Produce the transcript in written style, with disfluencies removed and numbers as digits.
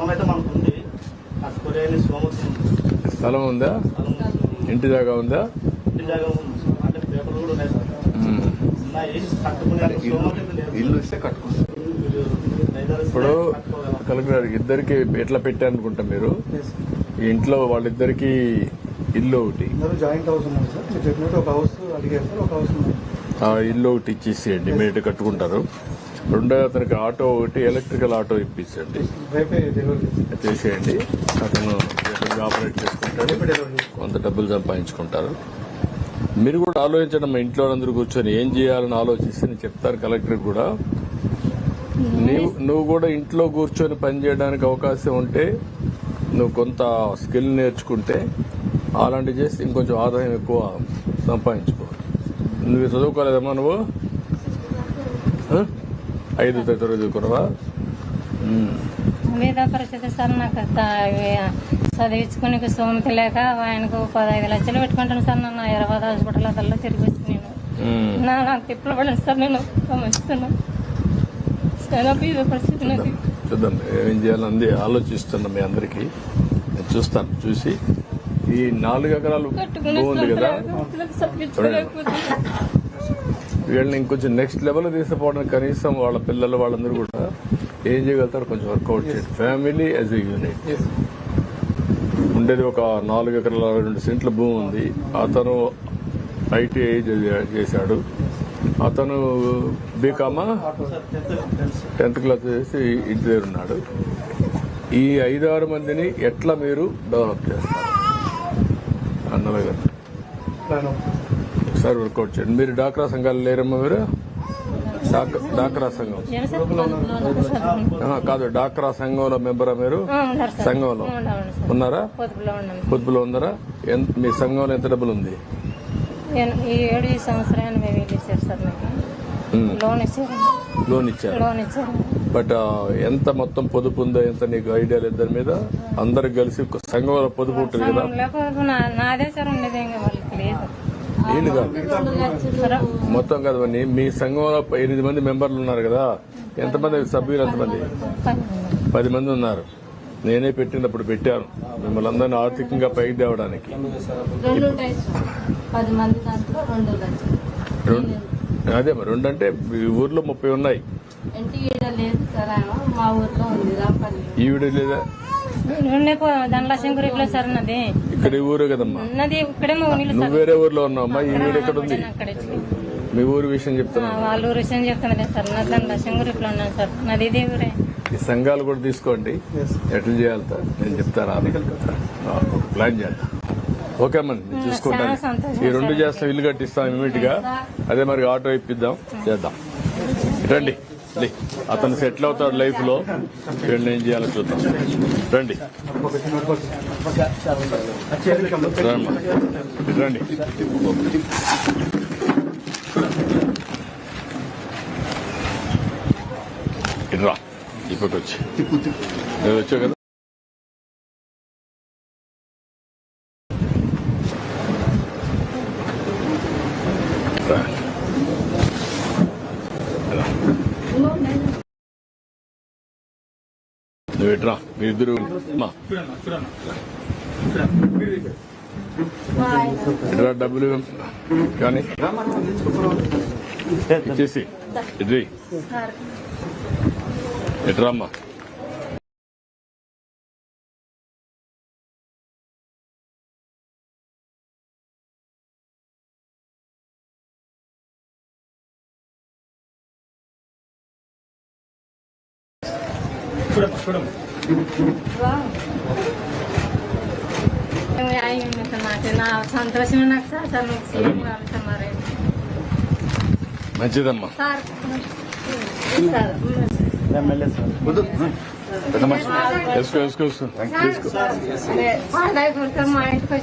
స్థలం అయితే మనకు ఉంది. కట్టుకోలేని స్తోమత ఉంది. స్థలం ఉందా? ఇంటి జాగా ఉందా? ఇంటి జాగా ఉంది. అంటే పేపర్లు కూడా ఉన్నాయి సార్. ఉన్నాయి. కట్టుకునే స్తోమత లేదు. ఇల్లు ఇస్తే కట్టుకుంటారు. ఇప్పుడు కలెక్టర్ ఇద్దరికి ఎట్లా పెట్టారనుకుంటా మీరు? ఈ ఇంట్లో వాళ్ళిద్దరికి ఇల్లు ఒకటి, జాయింట్ హౌస్ ఉన్నది సార్. మీరు చెప్పినట్టు ఒక హౌస్ అడిగారు సార్, ఒక హౌస్ ఉన్నది. ఆ ఇల్లు ఒకటి ఇచ్చేసేయండి, ఇమీడియట్ కట్టుకుంటారు. రెండో అతనికి ఆటో ఒకటి, ఎలక్ట్రికల్ ఆటో ఇప్పించండి, రేపే డెలివరీ చేసేయండి. అతను ఆపరేట్ చేసుకుంటాడు, కొంత డబ్బులు సంపాదించుకుంటారు. మీరు కూడా ఆలోచించండి, మా ఇంట్లో అందరూ కూర్చొని ఏం చేయాలని ఆలోచిస్తే నేను చెప్తాను కలెక్టర్ కూడా. నువ్వు కూడా ఇంట్లో కూర్చొని పని చేయడానికి అవకాశం ఉంటే, నువ్వు కొంత స్కిల్ నేర్చుకుంటే అలాంటివి చేస్తే ఇంకొంచెం ఆదాయం ఎక్కువ సంపాదించుకో. నువ్వు చదువుకోలేదమ్మా? నువ్వు 5వ తరగతి చదువుకున్నావా? మీద పరిస్థితి సార్, నాకు చదివించుకునే స్తోమత లేక ఆయనకు 15 లక్షలు పెట్టుకుంటాను సార్. నన్ను హైదరాబాద్ హాస్పిటల్ అదల్లో తిరిగి వచ్చి నాకు తిప్పలు పడను సార్. నేను గమనిస్తున్నాను చాలా మీద పరిస్థితి. నాకు చూద్దాం ఏం చేయాలని ఆలోచిస్తున్నా. మీ అందరికీ నేను చూస్తాను. చూసి ఈ 4 ఎకరాలు బాగుంది కదా, వీళ్ళని ఇంకొంచెం నెక్స్ట్ లెవెల్ తీసుకుపోవడానికి కనీసం వాళ్ళ పిల్లలు వాళ్ళందరూ కూడా ఏం చేయగలుగుతారు కొంచెం వర్కౌట్ చేయండి. Family as a unit. ఉండేది ఒక 4 ఎకరాల 2 సెంట్ల భూమి ఉంది. అతను ITI చేశాడు. అతను బీకామా 10th క్లాస్ చేసి ఇంటి దగ్గర ఉన్నాడు. ఈ 5-6 మందిని ఎట్లా మీరు డెవలప్ చేస్తారు అన్నగా ఒకసారి వర్కౌట్ చేయండి. మీరు డాక్రా సంఘాలు లేరమ్మా? మీరు డాక్రా సంఘం కాదు, డాక్రా సంఘంలో మెంబరా మీరు? సంఘంలో ఉన్నారా? పొదుపులో ఉన్నారా? మీ సంఘంలో ఎంత డబ్బులు ఉంది? 7 సంవత్సరాలు మేము ఇచ్చారు సార్. లోన్ ఇచ్చారు. బట్ ఎంత మొత్తం పొదుపు ఉందో ఎంత నీకు ఐడియా లేదు దాని మీద? అందరికి కలిసి సంఘంలో పొదుపు ఉంటుంది కదా? నాదే సార్ ఉండేది, వాళ్ళకి లేదు. వీళ్ళు కాదు మొత్తం కదవని. మీ సంఘంలో 8 మంది మెంబర్లు ఉన్నారు కదా, ఎంతమంది సభ్యులు? ఎంతమంది? 10 మంది ఉన్నారు. నేనే పెట్టినప్పుడు పెట్టాను మిమ్మల్ని అందరినీ ఆర్థికంగా పైకి తేవడానికి. అదే మరి 2 అంటే ఊర్లో 30 ఉన్నాయి. ఈవిడ లేదా? ధనలక్ష్మి సార్ నాది. ఇక్కడ ఈ ఊరే కదమ్మా? నాది ఇక్కడే. నువ్వు వేరే ఊర్లో ఉన్నావమ్మా. ఈ ఊరు ఎక్కడ ఉంది? మీ ఊరు విషయం చెప్తున్నా. వాళ్ళ ఊరు విషయం చెప్తున్నదే సార్. నా ధనలక్ష్మి గురిలో ఉన్నాను సార్. నాది ఇదే ఊరే. ఈ సంఘాలు కూడా తీసుకోండి, ఎట్లా చేయాలి నేను చెప్తాను. ప్లాన్ చేద్దాం. ఓకే అమ్మా, నేను చూసుకుంటాను. ఈ 2 చేస్తాం, ఇల్లు కట్టిస్తాం ఇమీడియట్ గా. అదే మరి ఆటో ఇప్పిద్దాం, చేద్దాం. రండి, అతను సెటిల్ అవుతాడు లైఫ్ లో. వీళ్ళని ఏం చేయాలో చూద్దాం. రండి రండి. రా ఇప్పటికి వచ్చి వచ్చావు కదా. నువ్వు ఎట్రా, మీరిద్దరు ఎట్రా డబ్బులు కానీ ఇచ్చేసి ఇది ఎట్రా అమ్మా. నా సంతోషం నాకు సార్. మంచిదమ్మా. వేసుకో మా ఇంటికి